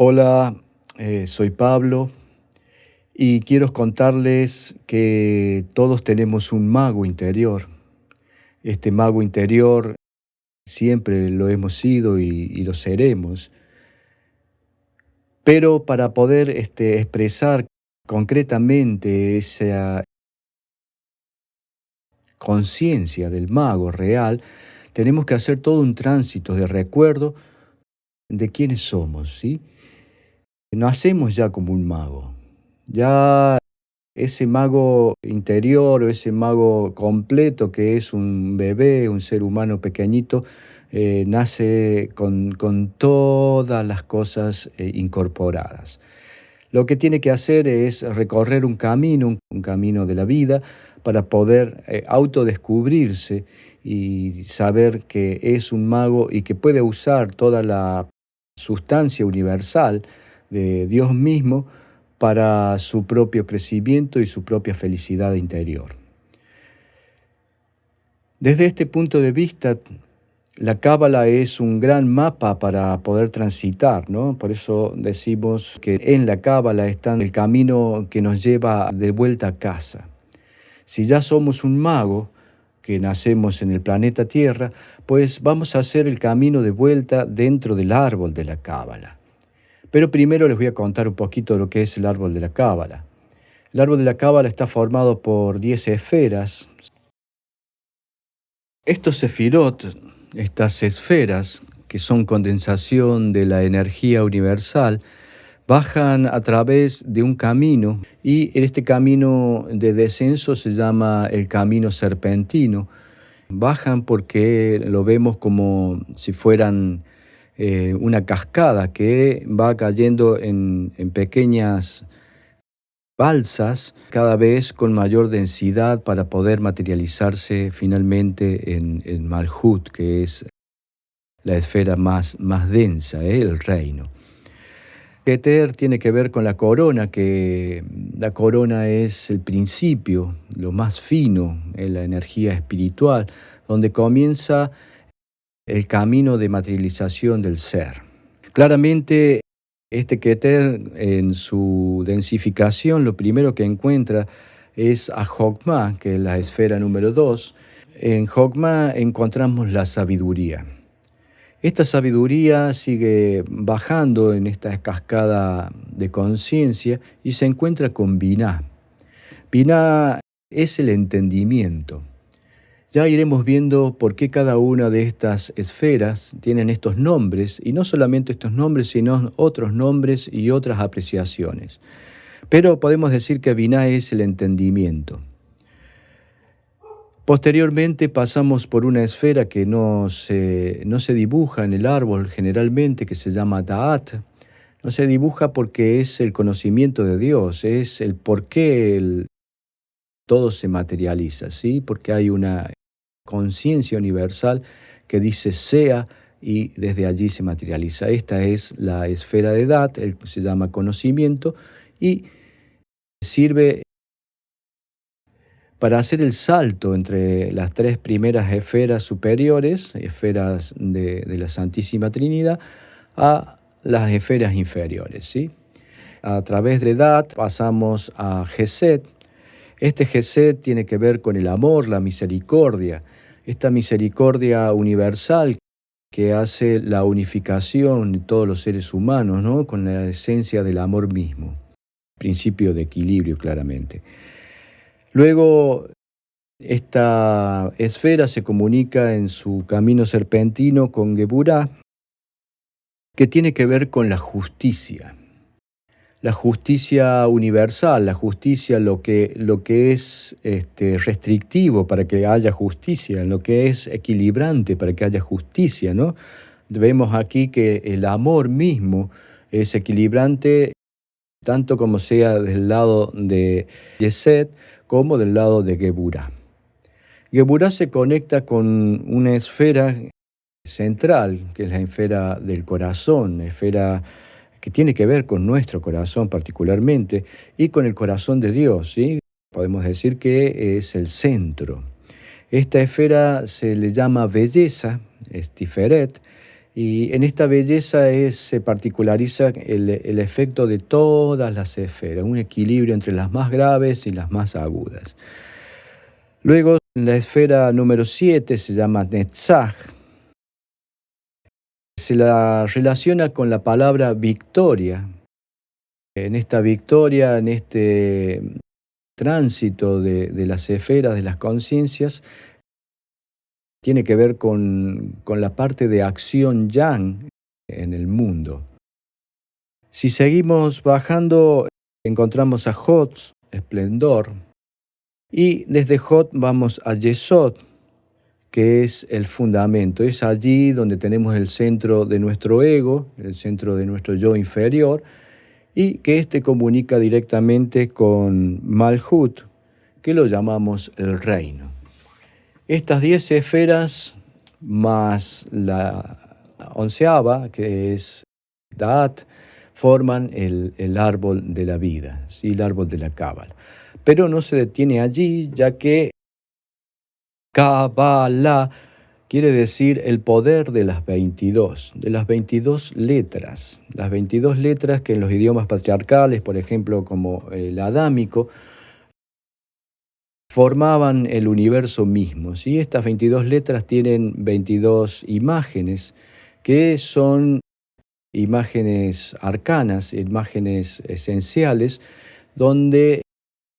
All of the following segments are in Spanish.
Hola, soy Pablo y quiero contarles que todos tenemos un mago interior. Este mago interior siempre lo hemos sido y lo seremos, pero para poder expresar concretamente esa conciencia del mago real, tenemos que hacer todo un tránsito de recuerdo de quiénes somos, ¿sí? Nacemos ya como un mago. Ya ese mago interior o ese mago completo que es un bebé, un ser humano pequeñito, nace con todas las cosas incorporadas. Lo que tiene que hacer es recorrer un camino de la vida para poder autodescubrirse y saber que es un mago y que puede usar toda la sustancia universal de Dios mismo para su propio crecimiento y su propia felicidad interior. Desde este punto de vista, la Cábala es un gran mapa para poder transitar, ¿no? Por eso decimos que en la Cábala está el camino que nos lleva de vuelta a casa. Si ya somos un mago, que nacemos en el planeta Tierra, pues vamos a hacer el camino de vuelta dentro del árbol de la Cábala. Pero primero les voy a contar un poquito de lo que es el árbol de la Cábala. El árbol de la Cábala está formado por 10 esferas. Estos sefirot, estas esferas, que son condensación de la energía universal, bajan a través de un camino y este camino de descenso se llama el camino serpentino. Bajan porque lo vemos como si fueran una cascada que va cayendo en pequeñas balsas, cada vez con mayor densidad para poder materializarse finalmente en Malhut, que es la esfera más densa, el reino. Keter tiene que ver con la corona, que la corona es el principio, lo más fino, la energía espiritual, donde comienza el camino de materialización del ser. Claramente, este Keter, en su densificación, lo primero que encuentra es a Jokma, que es la esfera número 2. En Jokma encontramos la sabiduría. Esta sabiduría sigue bajando en esta cascada de conciencia y se encuentra con Binah. Binah es el entendimiento. Ya iremos viendo por qué cada una de estas esferas tienen estos nombres, y no solamente estos nombres, sino otros nombres y otras apreciaciones. Pero podemos decir que Binah es el entendimiento. Posteriormente pasamos por una esfera que no se dibuja en el árbol generalmente, que se llama Da'at. No se dibuja porque es el conocimiento de Dios, es el por qué todo se materializa, ¿sí? Porque hay una conciencia universal que dice sea y desde allí se materializa. Esta es la esfera de Dat, se llama conocimiento y sirve para hacer el salto entre las tres primeras esferas superiores, esferas de la Santísima Trinidad, a las esferas inferiores, ¿sí? A través de Dat pasamos a Gesed. Este Gesed tiene que ver con el amor, la misericordia, esta misericordia universal que hace la unificación de todos los seres humanos, ¿no? Con la esencia del amor mismo, principio de equilibrio claramente. Luego, esta esfera se comunica en su camino serpentino con Geburah, que tiene que ver con la justicia. La justicia universal, la justicia, lo que es restrictivo para que haya justicia, lo que es equilibrante para que haya justicia, ¿no? Vemos aquí que el amor mismo es equilibrante tanto como sea del lado de Yesed como del lado de Geburah. Geburah se conecta con una esfera central, que es la esfera del corazón, la esfera que tiene que ver con nuestro corazón particularmente y con el corazón de Dios, ¿sí? Podemos decir que es el centro. Esta esfera se le llama belleza, es Tiferet, Y en esta belleza se particulariza el efecto de todas las esferas, un equilibrio entre las más graves y las más agudas. Luego, la esfera número 7 se llama Netzach. Se la relaciona con la palabra victoria. En esta victoria, en este tránsito de las esferas, de las conciencias, tiene que ver con la parte de acción yang en el mundo. Si seguimos bajando, encontramos a Hod, esplendor, y desde Hod vamos a Yesod, que es el fundamento. Es allí donde tenemos el centro de nuestro ego, el centro de nuestro yo inferior, y que éste comunica directamente con Malhut, que lo llamamos el reino. Estas 10 esferas más la 11ª, que es Da'at, forman el árbol de la vida, ¿sí? El árbol de la Cábala. Pero no se detiene allí, ya que Kabbalah quiere decir el poder de las 22 letras. Las 22 letras que en los idiomas patriarcales, por ejemplo, como el adámico, formaban el universo mismo, ¿sí? Estas 22 letras tienen 22 imágenes, que son imágenes arcanas, imágenes esenciales, donde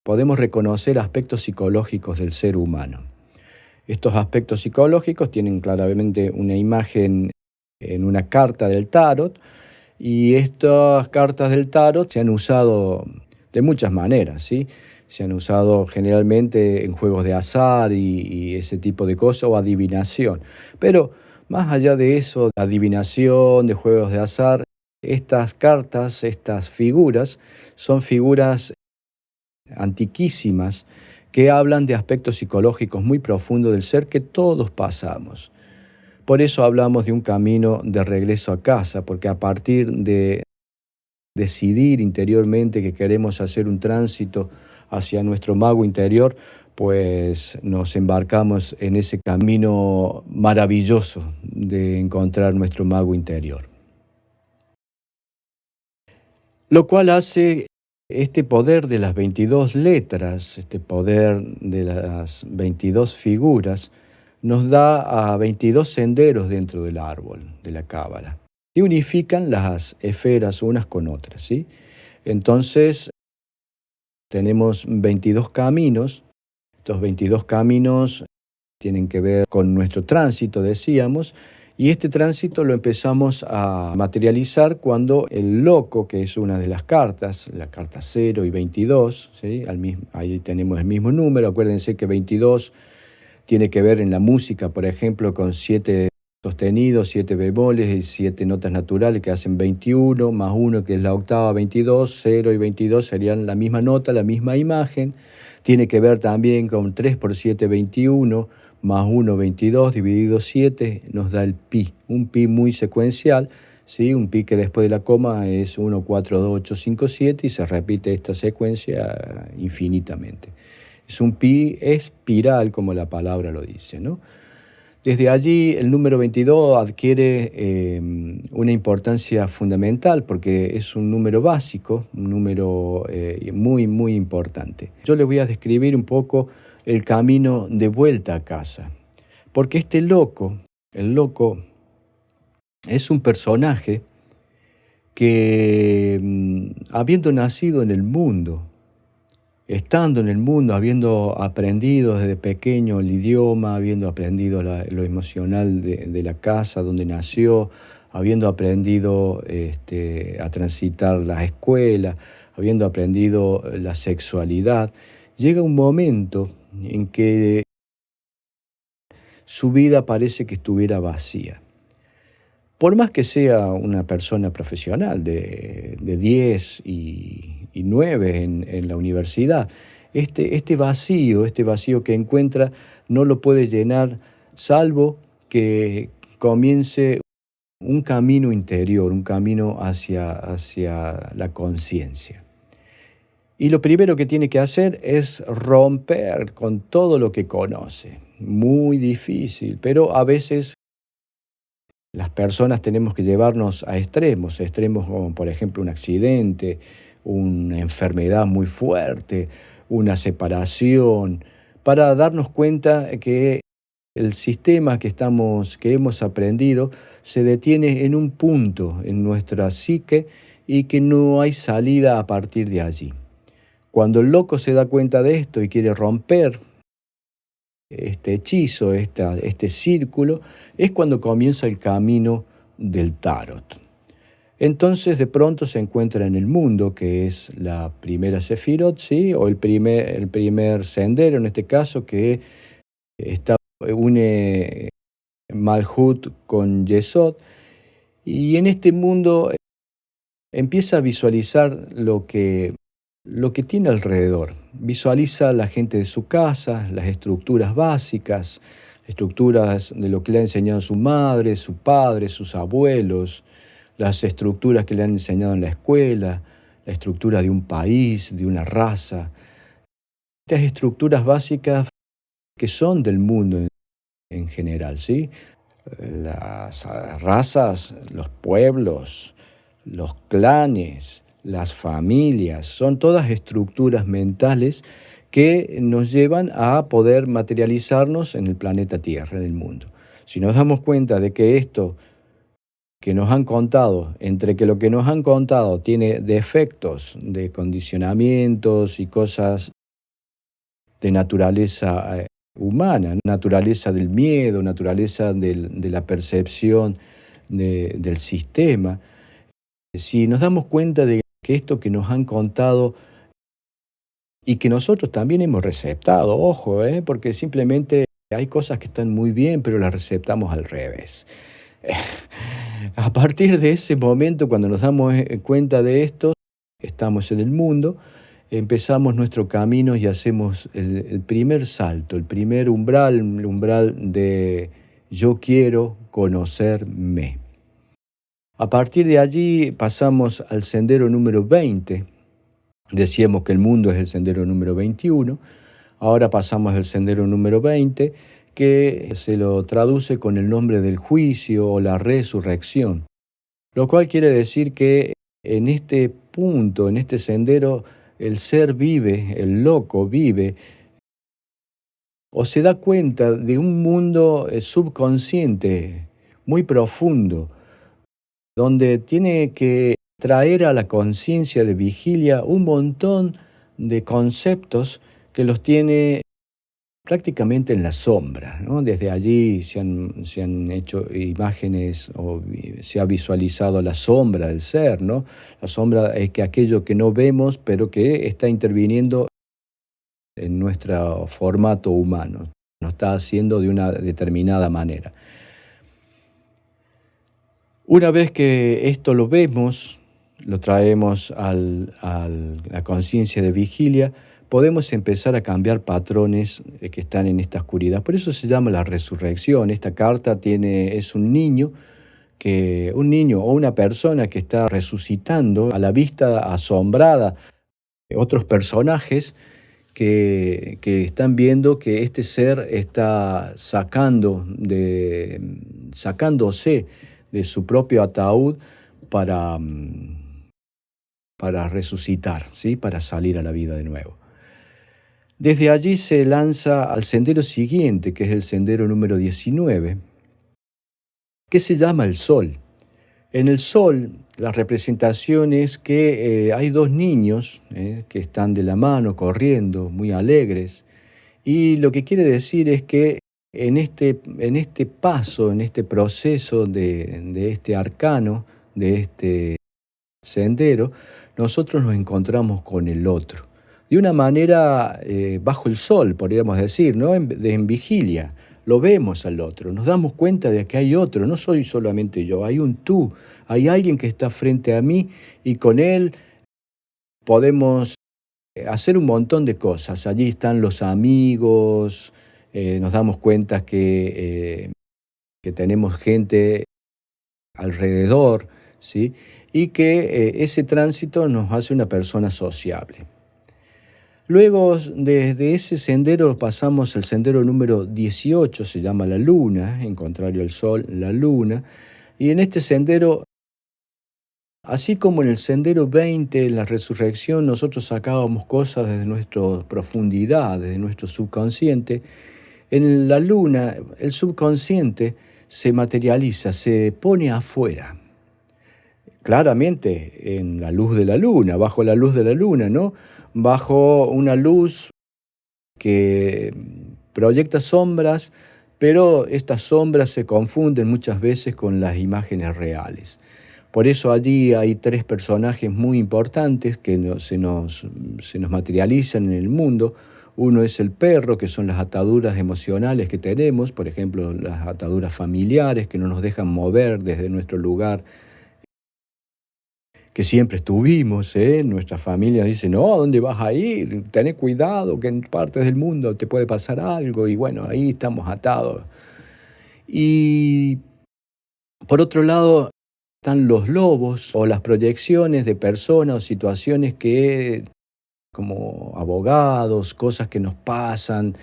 podemos reconocer aspectos psicológicos del ser humano. Estos aspectos psicológicos tienen claramente una imagen en una carta del tarot, y estas cartas del tarot se han usado de muchas maneras, ¿sí? Se han usado generalmente en juegos de azar y ese tipo de cosas, o adivinación. Pero más allá de eso, de adivinación, de juegos de azar, estas cartas, estas figuras, son figuras antiquísimas que hablan de aspectos psicológicos muy profundos del ser que todos pasamos. Por eso hablamos de un camino de regreso a casa, porque a partir de decidir interiormente que queremos hacer un tránsito hacia nuestro mago interior, pues nos embarcamos en ese camino maravilloso de encontrar nuestro mago interior. Lo cual hace este poder de las 22 letras, este poder de las 22 figuras, nos da a 22 senderos dentro del árbol de la Cábala, y unifican las esferas unas con otras, ¿sí? Entonces, tenemos 22 caminos. Estos 22 caminos tienen que ver con nuestro tránsito, decíamos, y este tránsito lo empezamos a materializar cuando el loco, que es una de las cartas, la carta 0 y 22, ¿sí? Ahí tenemos el mismo número. Acuérdense que 22 tiene que ver en la música, por ejemplo, con 7 sostenidos, 7 bemoles y 7 notas naturales que hacen 21, más 1 que es la octava, 22, 0 y 22 serían la misma nota, la misma imagen. Tiene que ver también con 3 por 7, 21, más 1, 22, dividido 7, nos da el pi, un pi muy secuencial, ¿sí? Un pi que después de la coma es 1, 4, 2, 8, 5, 7 y se repite esta secuencia infinitamente. Es un pi espiral, como la palabra lo dice, ¿no? Desde allí el número 22 adquiere una importancia fundamental porque es un número básico, un número muy, muy importante. Yo les voy a describir un poco el camino de vuelta a casa, porque este loco, el loco, es un personaje que, habiendo nacido en el mundo, estando en el mundo, habiendo aprendido desde pequeño el idioma, habiendo aprendido lo emocional de la casa donde nació, habiendo aprendido a transitar la escuela, habiendo aprendido la sexualidad, llega un momento en que su vida parece que estuviera vacía. Por más que sea una persona profesional de 10 y 9 en la universidad, este vacío que encuentra no lo puede llenar salvo que comience un camino interior, un camino hacia la conciencia. Y lo primero que tiene que hacer es romper con todo lo que conoce. Muy difícil, pero a veces Las personas tenemos que llevarnos a extremos como por ejemplo un accidente, una enfermedad muy fuerte, una separación, para darnos cuenta que el sistema que hemos aprendido se detiene en un punto en nuestra psique y que no hay salida a partir de allí. Cuando el loco se da cuenta de esto y quiere romper este hechizo, este círculo, es cuando comienza el camino del tarot. Entonces de pronto se encuentra en el mundo, que es la primera Sefirot, ¿sí? O el primer sendero, en este caso, que une Malhut con Yesod, y en este mundo empieza a visualizar lo que tiene alrededor. Visualiza la gente de su casa, las estructuras básicas, estructuras de lo que le ha enseñado su madre, su padre, sus abuelos, las estructuras que le han enseñado en la escuela, la estructura de un país, de una raza. Estas estructuras básicas que son del mundo en general, ¿sí? Las razas, los pueblos, los clanes, las familias, son todas estructuras mentales que nos llevan a poder materializarnos en el planeta Tierra, en el mundo. Si nos damos cuenta de que esto que nos han contado, entre que lo que nos han contado tiene defectos de condicionamientos y cosas de naturaleza humana, naturaleza del miedo, naturaleza de la percepción del sistema. Si nos damos cuenta de que esto que nos han contado y que nosotros también hemos receptado, ojo, porque simplemente hay cosas que están muy bien, pero las receptamos al revés. A partir de ese momento, cuando nos damos cuenta de esto, estamos en el mundo, empezamos nuestro camino y hacemos el primer salto, el primer umbral, el umbral de yo quiero conocerme. A partir de allí pasamos al sendero número 20. Decíamos que el mundo es el sendero número 21. Ahora pasamos al sendero número 20, que se lo traduce con el nombre del juicio o la resurrección. Lo cual quiere decir que en este punto, en este sendero, el ser vive, el loco vive, o se da cuenta de un mundo subconsciente muy profundo, donde tiene que traer a la conciencia de vigilia un montón de conceptos que los tiene prácticamente en la sombra, ¿no? Desde allí se han hecho imágenes o se ha visualizado la sombra del ser, ¿no? La sombra es que aquello que no vemos, pero que está interviniendo en nuestro formato humano, nos está haciendo de una determinada manera. Una vez que esto lo vemos, lo traemos a la conciencia de vigilia, podemos empezar a cambiar patrones que están en esta oscuridad. Por eso se llama la resurrección. Esta carta es un niño o una persona que está resucitando a la vista asombrada de otros personajes que están viendo que este ser está sacándose de su propio ataúd para resucitar, ¿sí? Para salir a la vida de nuevo. Desde allí se lanza al sendero siguiente, que es el sendero número 19, que se llama el Sol. En el Sol, la representación es que hay dos niños que están de la mano, corriendo, muy alegres, y lo que quiere decir es que en este paso, en este proceso de este arcano, de este sendero, nosotros nos encontramos con el otro. De una manera bajo el sol, podríamos decir, ¿no? En vigilia. Lo vemos al otro, nos damos cuenta de que hay otro, no soy solamente yo, hay un tú, hay alguien que está frente a mí y con él podemos hacer un montón de cosas. Allí están los amigos, nos damos cuenta que tenemos gente alrededor, ¿sí? Y que ese tránsito nos hace una persona sociable. Luego, desde ese sendero pasamos al sendero número 18, se llama la luna, en contrario al sol, la luna, Y en este sendero, así como en el sendero 20, en la resurrección, nosotros sacábamos cosas desde nuestra profundidad, desde nuestro subconsciente, en la luna el subconsciente se materializa, se pone afuera, claramente en la luz de la luna, bajo la luz de la luna, ¿no? Bajo una luz que proyecta sombras, pero estas sombras se confunden muchas veces con las imágenes reales. Por eso allí hay tres personajes muy importantes que se nos materializan en el mundo. Uno es el perro, que son las ataduras emocionales que tenemos, por ejemplo, las ataduras familiares que no nos dejan mover desde nuestro lugar que siempre estuvimos, ¿eh? Nuestra familia dice, no, ¿dónde vas a ir? Tené cuidado, que en partes del mundo te puede pasar algo, y bueno, ahí estamos atados. Y por otro lado, están los lobos o las proyecciones de personas o situaciones que, como abogados, cosas que nos pasan,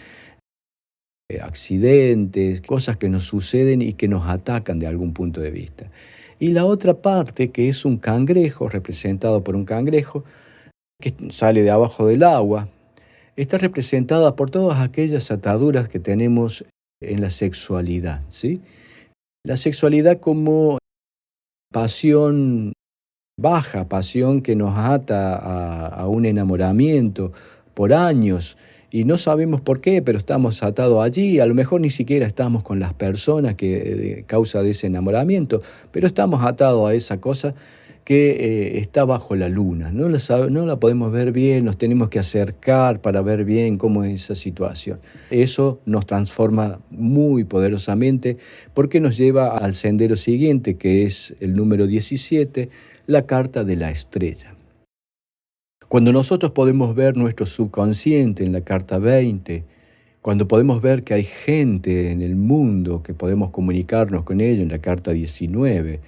accidentes, cosas que nos suceden y que nos atacan de algún punto de vista. Y la otra parte, que es un cangrejo, representado por un cangrejo, que sale de abajo del agua, está representada por todas aquellas ataduras que tenemos en la sexualidad, ¿sí? La sexualidad como pasión baja, pasión que nos ata a un enamoramiento por años y no sabemos por qué, pero estamos atados allí. A lo mejor ni siquiera estamos con las personas que causa de ese enamoramiento, pero estamos atados a esa cosa que está bajo la luna. No la podemos ver bien, nos tenemos que acercar para ver bien cómo es esa situación. Eso nos transforma muy poderosamente porque nos lleva al sendero siguiente, que es el número 17, la carta de la estrella. Cuando nosotros podemos ver nuestro subconsciente en la carta 20, cuando podemos ver que hay gente en el mundo que podemos comunicarnos con ellos en la carta 19,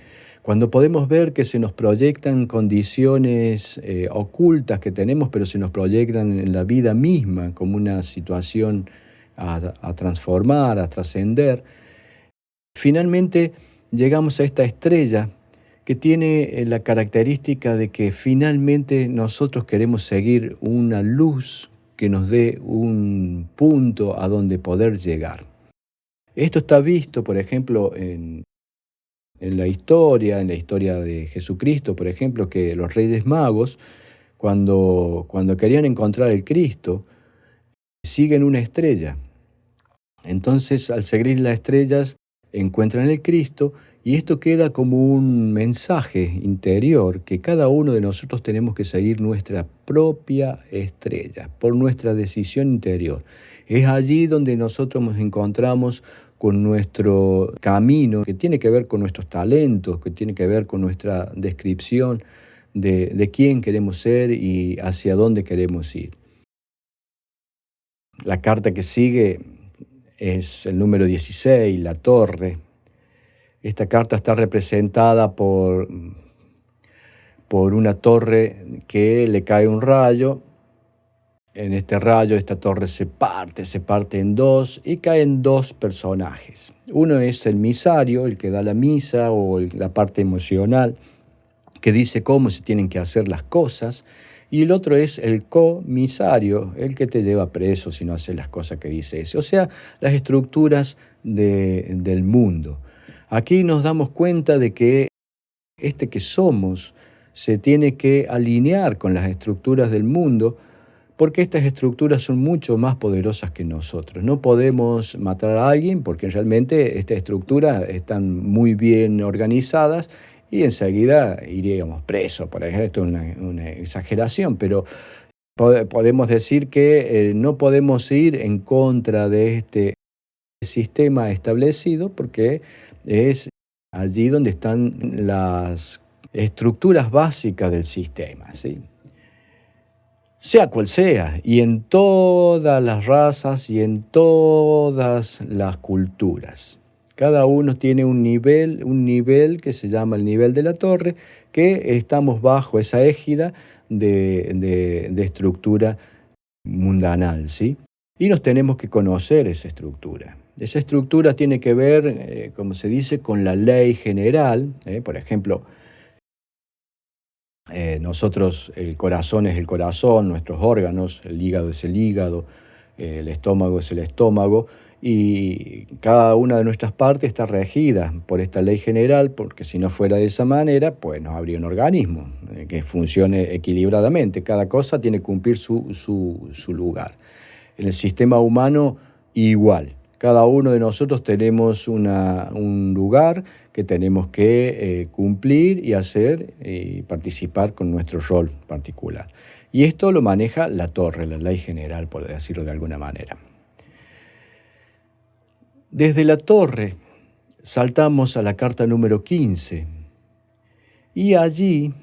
cuando podemos ver que se nos proyectan condiciones ocultas que tenemos, pero se nos proyectan en la vida misma como una situación a transformar, a trascender, finalmente llegamos a esta estrella que tiene la característica de que finalmente nosotros queremos seguir una luz que nos dé un punto a donde poder llegar. Esto está visto, por ejemplo, en la historia de Jesucristo, por ejemplo, que los Reyes Magos, cuando querían encontrar el Cristo, siguen una estrella. Entonces, al seguir las estrellas, encuentran el Cristo y esto queda como un mensaje interior que cada uno de nosotros tenemos que seguir nuestra propia estrella, por nuestra decisión interior. Es allí donde nosotros nos encontramos con nuestro camino, que tiene que ver con nuestros talentos, que tiene que ver con nuestra descripción de quién queremos ser y hacia dónde queremos ir. La carta que sigue es el número 16, la torre. Esta carta está representada por una torre que le cae un rayo. En este rayo, esta torre se parte en dos y caen dos personajes. Uno es el misario, el que da la misa o la parte emocional, que dice cómo se tienen que hacer las cosas. Y el otro es el comisario, el que te lleva preso si no haces las cosas que dice ese. O sea, las estructuras del mundo. Aquí nos damos cuenta de que que somos se tiene que alinear con las estructuras del mundo, porque estas estructuras son mucho más poderosas que nosotros. No podemos matar a alguien porque realmente estas estructuras están muy bien organizadas y enseguida iríamos presos. Por ejemplo, esto es una exageración, pero podemos decir que no podemos ir en contra de este sistema establecido porque es allí donde están las estructuras básicas del sistema, ¿sí? Sea cual sea, y en todas las razas y en todas las culturas. Cada uno tiene un nivel que se llama el nivel de la torre, que estamos bajo esa égida de estructura mundanal, ¿sí? Y nos tenemos que conocer esa estructura. Esa estructura tiene que ver, como se dice, con la ley general. Por ejemplo, nosotros, el corazón es el corazón, nuestros órganos, el hígado es el hígado, el estómago es el estómago, y cada una de nuestras partes está regida por esta ley general, porque si no fuera de esa manera, pues no habría un organismo que funcione equilibradamente. Cada cosa tiene que cumplir su lugar. En el sistema humano, igual. Cada uno de nosotros tenemos un lugar que tenemos que cumplir y hacer y participar con nuestro rol particular. Y esto lo maneja la torre, la ley general, por decirlo de alguna manera. Desde la torre saltamos a la carta número 15 y allí,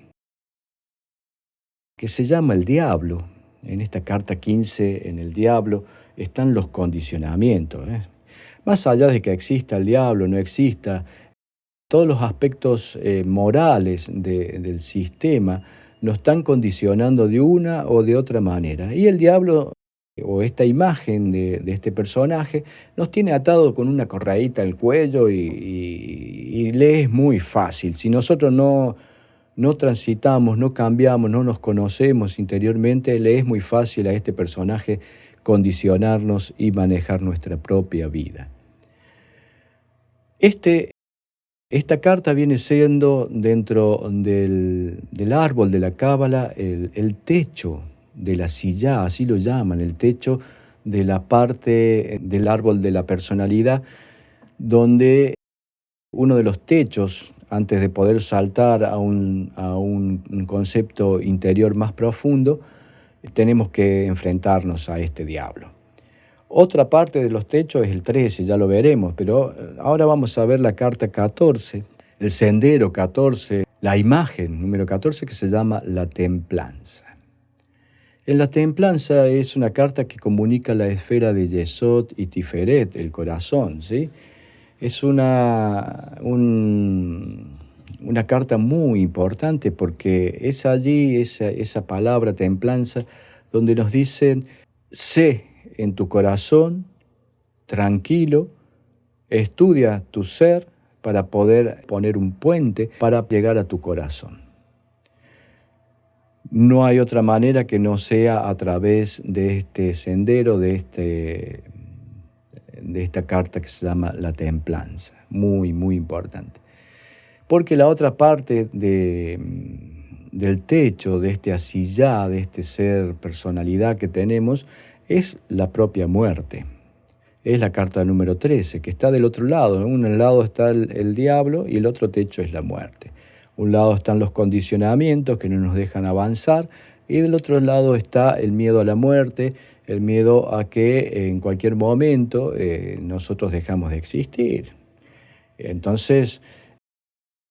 que se llama el diablo, en esta carta 15, en el diablo, están los condicionamientos. Más allá de que exista el diablo, no exista, todos los aspectos morales del sistema nos están condicionando de una o de otra manera. Y el diablo, o esta imagen de este personaje, nos tiene atado con una correíta al cuello y le es muy fácil. Si nosotros no transitamos, no cambiamos, no nos conocemos interiormente, le es muy fácil a este personaje condicionarnos y manejar nuestra propia vida. Esta carta viene siendo dentro del árbol de la Cábala el techo de la sillá, así lo llaman, el techo de la parte del árbol de la personalidad, donde uno de los techos, antes de poder saltar a un concepto interior más profundo, tenemos que enfrentarnos a este diablo. Otra parte de los techos es el 13, ya lo veremos, pero ahora vamos a ver la carta 14, el sendero 14, la imagen número 14 que se llama la templanza. En la templanza es una carta que comunica la esfera de Yesod y Tiferet, el corazón, ¿sí? Es una carta muy importante porque es allí esa palabra templanza donde nos dicen, sé en tu corazón, tranquilo, estudia tu ser para poder poner un puente para llegar a tu corazón. No hay otra manera que no sea a través de este sendero, de esta carta que se llama la templanza. Muy, muy importante. Porque la otra parte del techo, de este asillá, de este ser, personalidad que tenemos, es la propia muerte. Es la carta número 13, que está del otro lado. En un lado está el diablo y el otro techo es la muerte. Un lado están los condicionamientos que no nos dejan avanzar y del otro lado está el miedo a la muerte, el miedo a que en cualquier momento nosotros dejamos de existir. Entonces,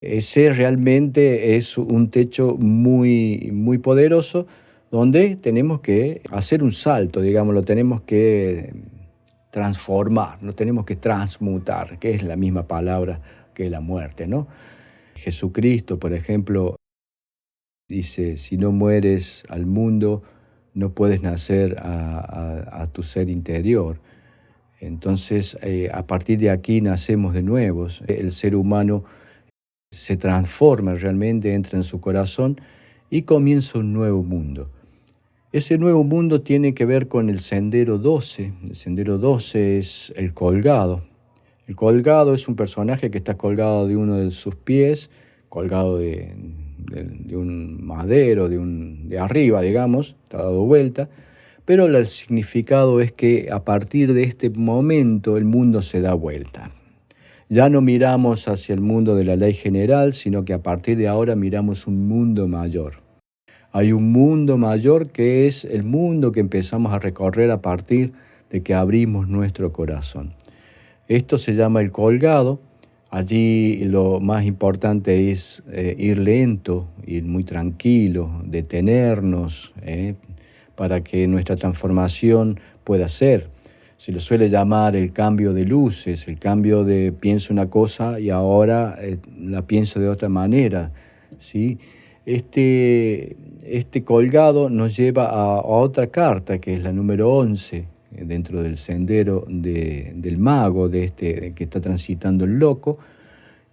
ese realmente es un techo muy, muy poderoso donde tenemos que hacer un salto, digamos, lo tenemos que transformar, no tenemos que transmutar, que es la misma palabra que la muerte, ¿no? Jesucristo, por ejemplo, dice, si no mueres al mundo, no puedes nacer a tu ser interior. Entonces, a partir de aquí nacemos de nuevo. El ser humano se transforma realmente, entra en su corazón y comienza un nuevo mundo. Ese nuevo mundo tiene que ver con el sendero 12. El sendero 12 es el colgado. El colgado es un personaje que está colgado de uno de sus pies, colgado de un madero, de arriba, digamos, está dado vuelta, pero el significado es que a partir de este momento el mundo se da vuelta. Ya no miramos hacia el mundo de la ley general, sino que a partir de ahora miramos un mundo mayor. Hay un mundo mayor que es el mundo que empezamos a recorrer a partir de que abrimos nuestro corazón. Esto se llama el colgado. Allí lo más importante es ir lento, ir muy tranquilo, detenernos para que nuestra transformación pueda ser. Se lo suele llamar el cambio de luces, el cambio de pienso una cosa y ahora la pienso de otra manera, ¿sí? Este colgado nos lleva a otra carta, que es la número 11, dentro del sendero del mago, de este que está transitando el loco.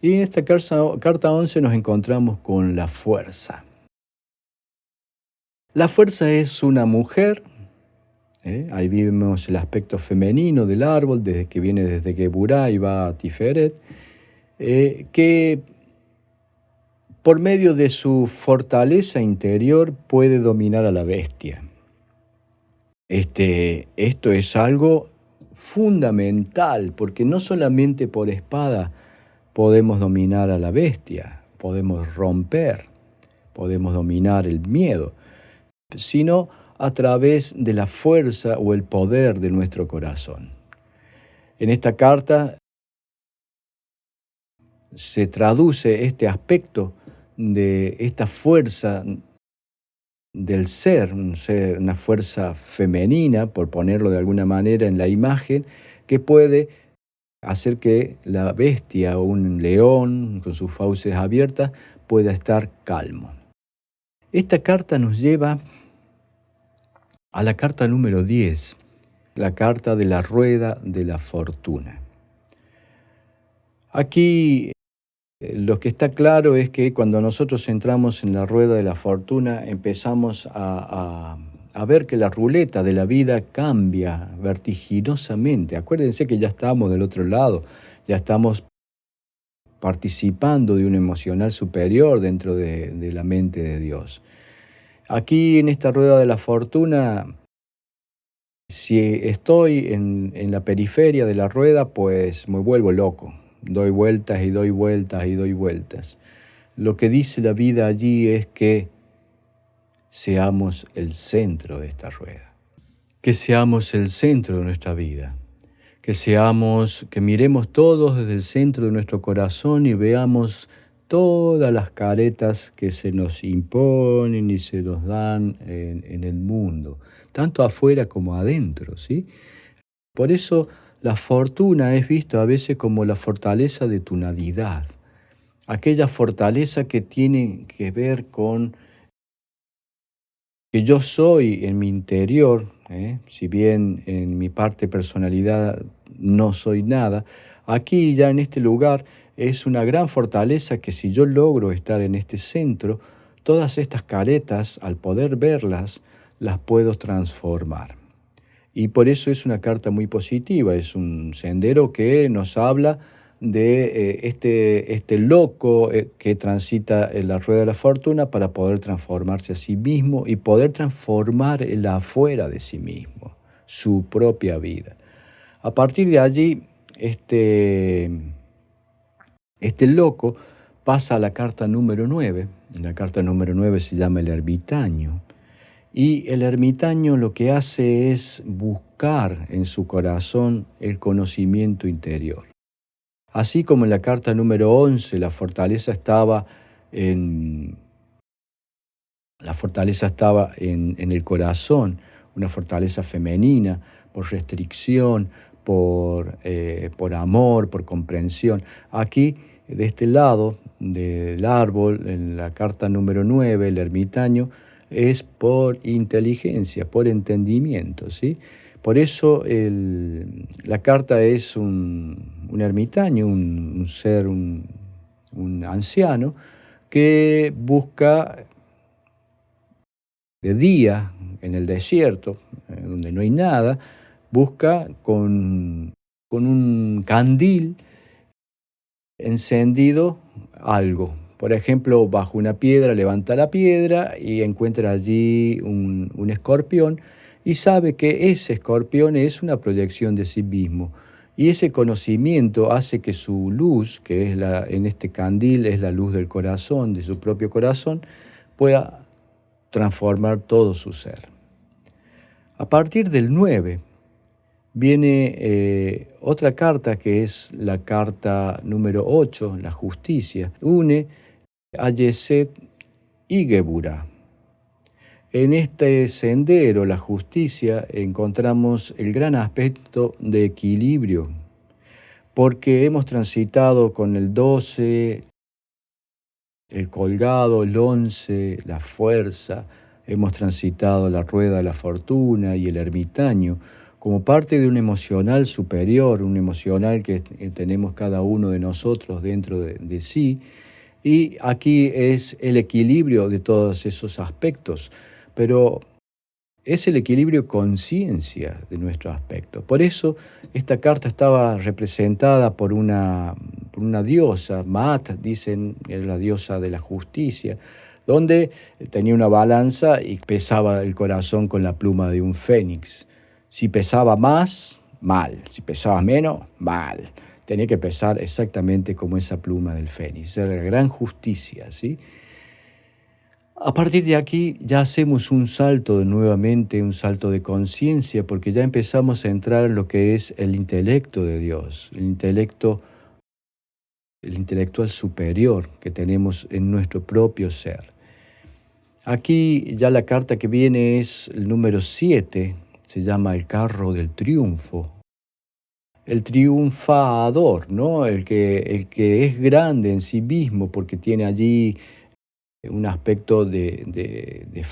Y en esta carta 11 nos encontramos con la fuerza. La fuerza es una mujer, ahí vemos el aspecto femenino del árbol, desde que viene desde Geburá y va a Tiferet, que por medio de su fortaleza interior puede dominar a la bestia. Esto es algo fundamental, porque no solamente por espada podemos dominar a la bestia, podemos romper, podemos dominar el miedo, sino a través de la fuerza o el poder de nuestro corazón. En esta carta se traduce este aspecto de esta fuerza del ser, una fuerza femenina, por ponerlo de alguna manera en la imagen, que puede hacer que la bestia o un león con sus fauces abiertas pueda estar calmo. Esta carta nos lleva a la carta número 10, la carta de la rueda de la fortuna. Aquí lo que está claro es que cuando nosotros entramos en la rueda de la fortuna empezamos a ver que la ruleta de la vida cambia vertiginosamente. Acuérdense que ya estamos del otro lado, ya estamos participando de un emocional superior dentro de la mente de Dios. Aquí en esta rueda de la fortuna, si estoy en la periferia de la rueda, pues me vuelvo loco. Doy vueltas y doy vueltas y doy vueltas. Lo que dice la vida allí es que seamos el centro de esta rueda. Que seamos el centro de nuestra vida. Que miremos todos desde el centro de nuestro corazón y veamos todas las caretas que se nos imponen y se nos dan en el mundo, tanto afuera como adentro, ¿sí? Por eso la fortuna es vista a veces como la fortaleza de tu nidad, aquella fortaleza que tiene que ver con que yo soy en mi interior, si bien en mi parte personalidad no soy nada, aquí ya en este lugar es una gran fortaleza que si yo logro estar en este centro, todas estas caretas, al poder verlas, las puedo transformar. Y por eso es una carta muy positiva, es un sendero que nos habla de este loco que transita en la rueda de la fortuna para poder transformarse a sí mismo y poder transformar el afuera de sí mismo, su propia vida. A partir de allí, este loco pasa a la carta número 9. La carta número 9 se llama el ermitaño. Y el ermitaño lo que hace es buscar en su corazón el conocimiento interior. Así como en la carta número 11 la fortaleza estaba en el corazón, una fortaleza femenina, por restricción, por amor, por comprensión. Aquí, de este lado del árbol, en la carta número 9, el ermitaño, es por inteligencia, por entendimiento, ¿sí? Por eso la carta es un ermitaño, un ser, un anciano, que busca de día en el desierto, donde no hay nada, busca con un candil encendido algo. Por ejemplo, bajo una piedra levanta la piedra y encuentra allí un escorpión y sabe que ese escorpión es una proyección de sí mismo. Y ese conocimiento hace que su luz, que es en este candil es la luz del corazón, de su propio corazón, pueda transformar todo su ser. A partir del 9 viene otra carta que es la carta número 8, la justicia. Une a Yeset y Geburá. En este sendero, la justicia, encontramos el gran aspecto de equilibrio, porque hemos transitado con el 12, el colgado, el 11, la fuerza, hemos transitado la rueda de la fortuna y el ermitaño, como parte de un emocional superior, un emocional que tenemos cada uno de nosotros dentro de sí. Y aquí es el equilibrio de todos esos aspectos, pero es el equilibrio conciencia de nuestros aspectos. Por eso esta carta estaba representada por una diosa, Maat, dicen, era la diosa de la justicia, donde tenía una balanza y pesaba el corazón con la pluma de un fénix. Si pesaba más, mal. Si pesaba menos, mal. Tenía que pesar exactamente como esa pluma del fénix. Era la gran justicia, ¿sí? A partir de aquí ya hacemos un salto nuevamente, un salto de conciencia, porque ya empezamos a entrar en lo que es el intelecto de Dios, el intelectual superior que tenemos en nuestro propio ser. Aquí ya la carta que viene es el número 7, se llama el carro del triunfo. El triunfador, ¿no? El que es grande en sí mismo porque tiene allí un aspecto de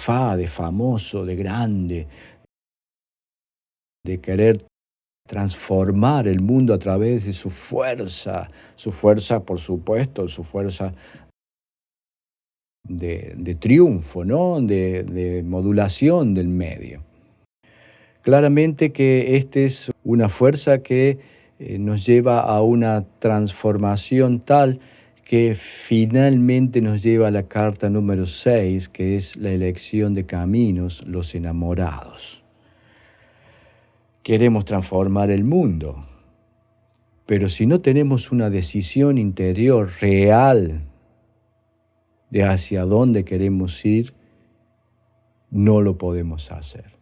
famoso, de grande, de querer transformar el mundo a través de su fuerza, por supuesto, su fuerza de triunfo, ¿no? De modulación del medio. Claramente que esta es una fuerza que nos lleva a una transformación tal que finalmente nos lleva a la carta número 6, que es la elección de caminos, los enamorados. Queremos transformar el mundo, pero si no tenemos una decisión interior real de hacia dónde queremos ir, no lo podemos hacer.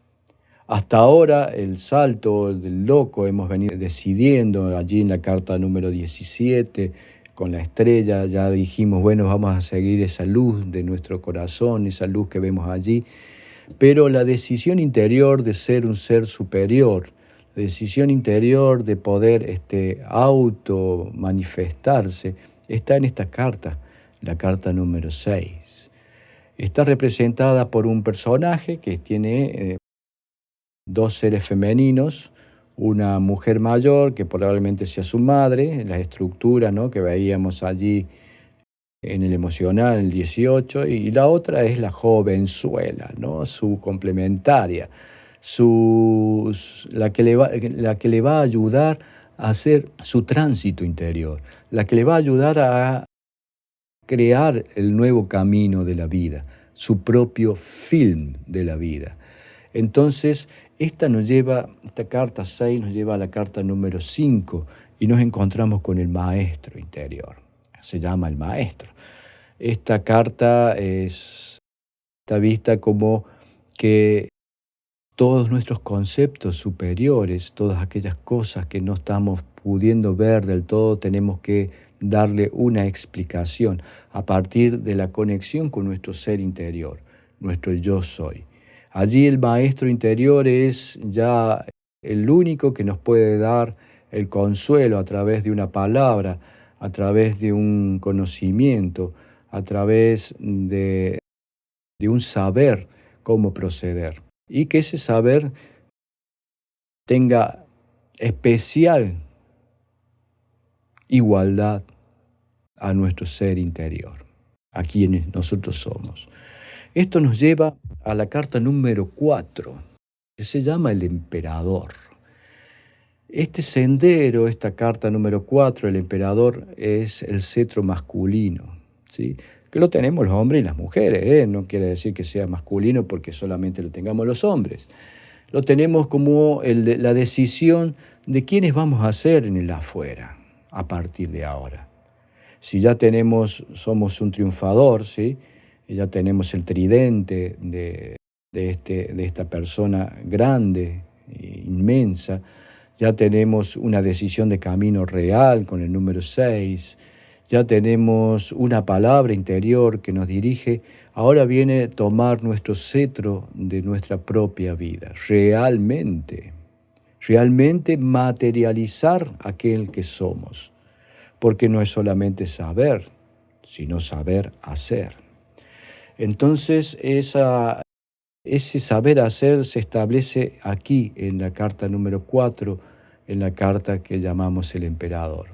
Hasta ahora el salto del loco hemos venido decidiendo allí en la carta número 17 con la estrella, ya dijimos, bueno, vamos a seguir esa luz de nuestro corazón, esa luz que vemos allí, pero la decisión interior de ser un ser superior, la decisión interior de poder auto manifestarse, está en esta carta, la carta número 6. Está representada por un personaje que tiene dos seres femeninos, una mujer mayor que probablemente sea su madre, la estructura, ¿no?, que veíamos allí en el emocional, en el 18, y la otra es la jovenzuela, ¿no?, su complementaria, la que le va a ayudar a hacer su tránsito interior, la que le va a ayudar a crear el nuevo camino de la vida, su propio film de la vida. Entonces, esta carta 6 nos lleva a la carta número 5 y nos encontramos con el maestro interior. Se llama el maestro. Esta carta está vista como que todos nuestros conceptos superiores, todas aquellas cosas que no estamos pudiendo ver del todo, tenemos que darle una explicación a partir de la conexión con nuestro ser interior, nuestro yo soy. Allí el maestro interior es ya el único que nos puede dar el consuelo a través de una palabra, a través de un conocimiento, a través de un saber cómo proceder. Y que ese saber tenga especial igualdad a nuestro ser interior, a quienes nosotros somos. Esto nos lleva a la carta número 4, que se llama el emperador. Este sendero, esta carta número 4, el emperador, es el cetro masculino, ¿sí?, que lo tenemos los hombres y las mujeres, ¿eh? No quiere decir que sea masculino porque solamente lo tengamos los hombres. Lo tenemos como la decisión de quiénes vamos a ser en el afuera a partir de ahora. Si ya somos un triunfador, ¿sí?, y ya tenemos el tridente de esta persona grande, inmensa, ya tenemos una decisión de camino real con el número 6, ya tenemos una palabra interior que nos dirige. Ahora viene tomar nuestro cetro de nuestra propia vida, realmente materializar aquel que somos, porque no es solamente saber, sino saber hacer. Entonces Ese saber hacer se establece aquí en la carta número 4, en la carta que llamamos el emperador,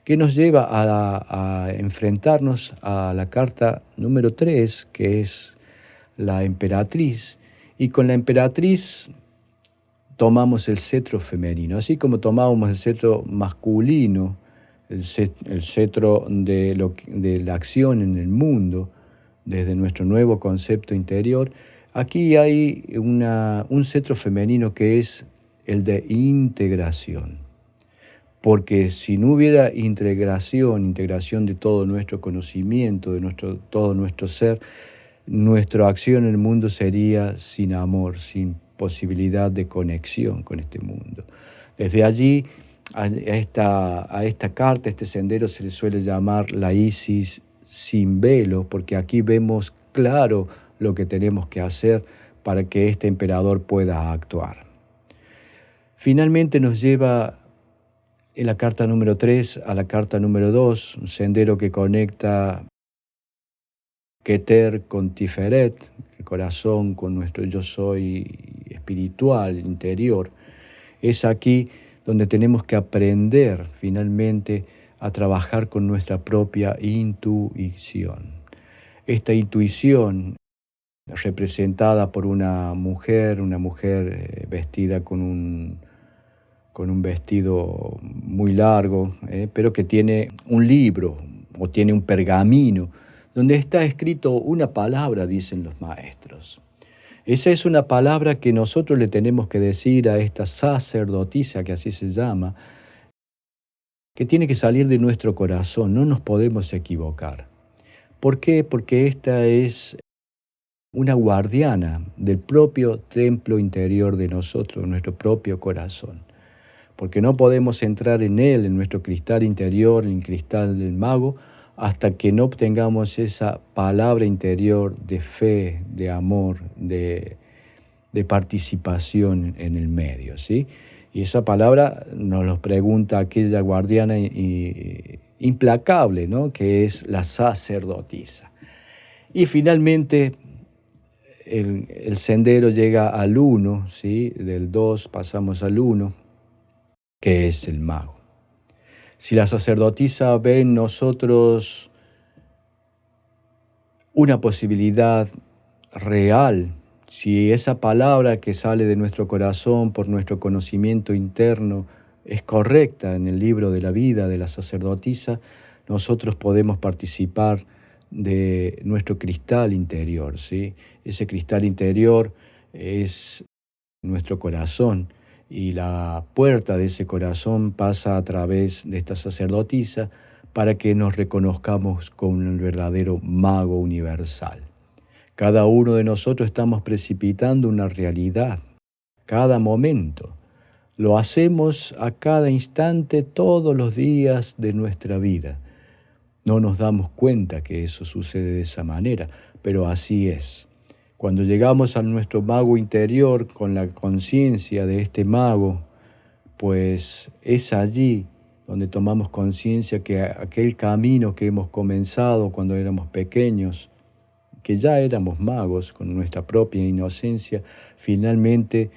que nos lleva a enfrentarnos a la carta número 3, que es la emperatriz, y con la emperatriz tomamos el cetro femenino, así como tomábamos el cetro masculino, el cetro de la acción en el mundo, desde nuestro nuevo concepto interior. Aquí hay un cetro femenino que es el de integración, porque si no hubiera integración de todo nuestro conocimiento, todo nuestro ser, nuestra acción en el mundo sería sin amor, sin posibilidad de conexión con este mundo. Desde allí, a esta carta, este sendero, se le suele llamar la Isis sin velo, porque aquí vemos claro lo que tenemos que hacer para que este emperador pueda actuar. Finalmente nos lleva en la carta número 3 a la carta número 2, un sendero que conecta Keter con Tiferet, el corazón con nuestro yo soy espiritual, interior. Es aquí donde tenemos que aprender finalmente a trabajar con nuestra propia intuición. Esta intuición, representada por una mujer vestida con un vestido muy largo, pero que tiene un libro o tiene un pergamino donde está escrito una palabra, dicen los maestros. Esa es una palabra que nosotros le tenemos que decir a esta sacerdotisa, que así se llama, que tiene que salir de nuestro corazón, no nos podemos equivocar. ¿Por qué? Porque esta es una guardiana del propio templo interior de nosotros, nuestro propio corazón. Porque no podemos entrar en él, en nuestro cristal interior, en el cristal del mago, hasta que no obtengamos esa palabra interior de fe, de amor, de participación en el medio, ¿sí? Y esa palabra nos lo pregunta aquella guardiana implacable, ¿no? Que es la sacerdotisa. Y finalmente el sendero llega al 1, ¿sí? Del 2 pasamos al 1, que es el mago. Si la sacerdotisa ve en nosotros una posibilidad real, si esa palabra que sale de nuestro corazón por nuestro conocimiento interno es correcta en el libro de la vida de la sacerdotisa, nosotros podemos participar de nuestro cristal interior, ¿sí? Ese cristal interior es nuestro corazón, y la puerta de ese corazón pasa a través de esta sacerdotisa para que nos reconozcamos como el verdadero mago universal. Cada uno de nosotros estamos precipitando una realidad, cada momento. Lo hacemos a cada instante, todos los días de nuestra vida. No nos damos cuenta que eso sucede de esa manera, pero así es. Cuando llegamos a nuestro mago interior con la conciencia de este mago, pues es allí donde tomamos conciencia que aquel camino que hemos comenzado cuando éramos pequeños, que ya éramos magos con nuestra propia inocencia, finalmente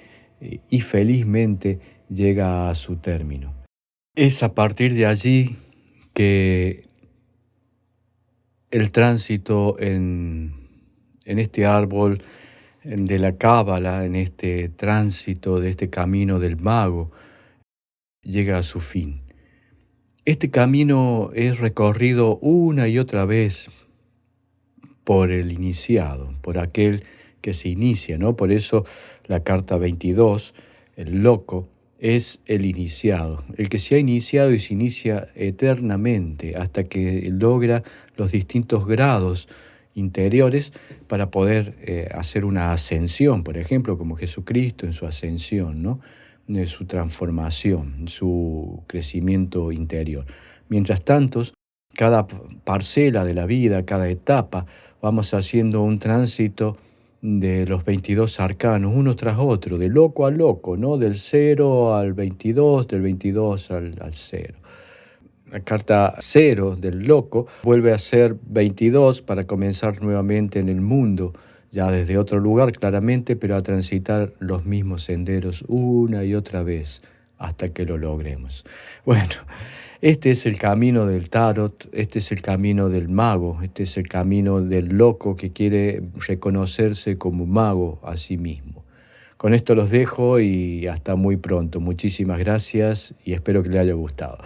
y felizmente llega a su término. Es a partir de allí que el tránsito en este árbol de la cábala, en este tránsito de este camino del mago, llega a su fin. Este camino es recorrido una y otra vez por el iniciado, por aquel que se inicia, ¿no? Por eso la carta 22, el loco, es el iniciado, el que se ha iniciado y se inicia eternamente hasta que logra los distintos grados interiores para poder hacer una ascensión, por ejemplo, como Jesucristo en su ascensión, ¿no? Su transformación, su crecimiento interior. Mientras tanto, cada parcela de la vida, cada etapa, vamos haciendo un tránsito de los 22 arcanos, uno tras otro, de loco a loco, ¿no? Del 0 al 22, del 22 al 0. La carta 0 del loco vuelve a ser 22 para comenzar nuevamente en el mundo ya desde otro lugar claramente, pero a transitar los mismos senderos una y otra vez hasta que lo logremos. Bueno, este es el camino del tarot, este es el camino del mago, este es el camino del loco que quiere reconocerse como mago a sí mismo. Con esto los dejo y hasta muy pronto. Muchísimas gracias y espero que les haya gustado.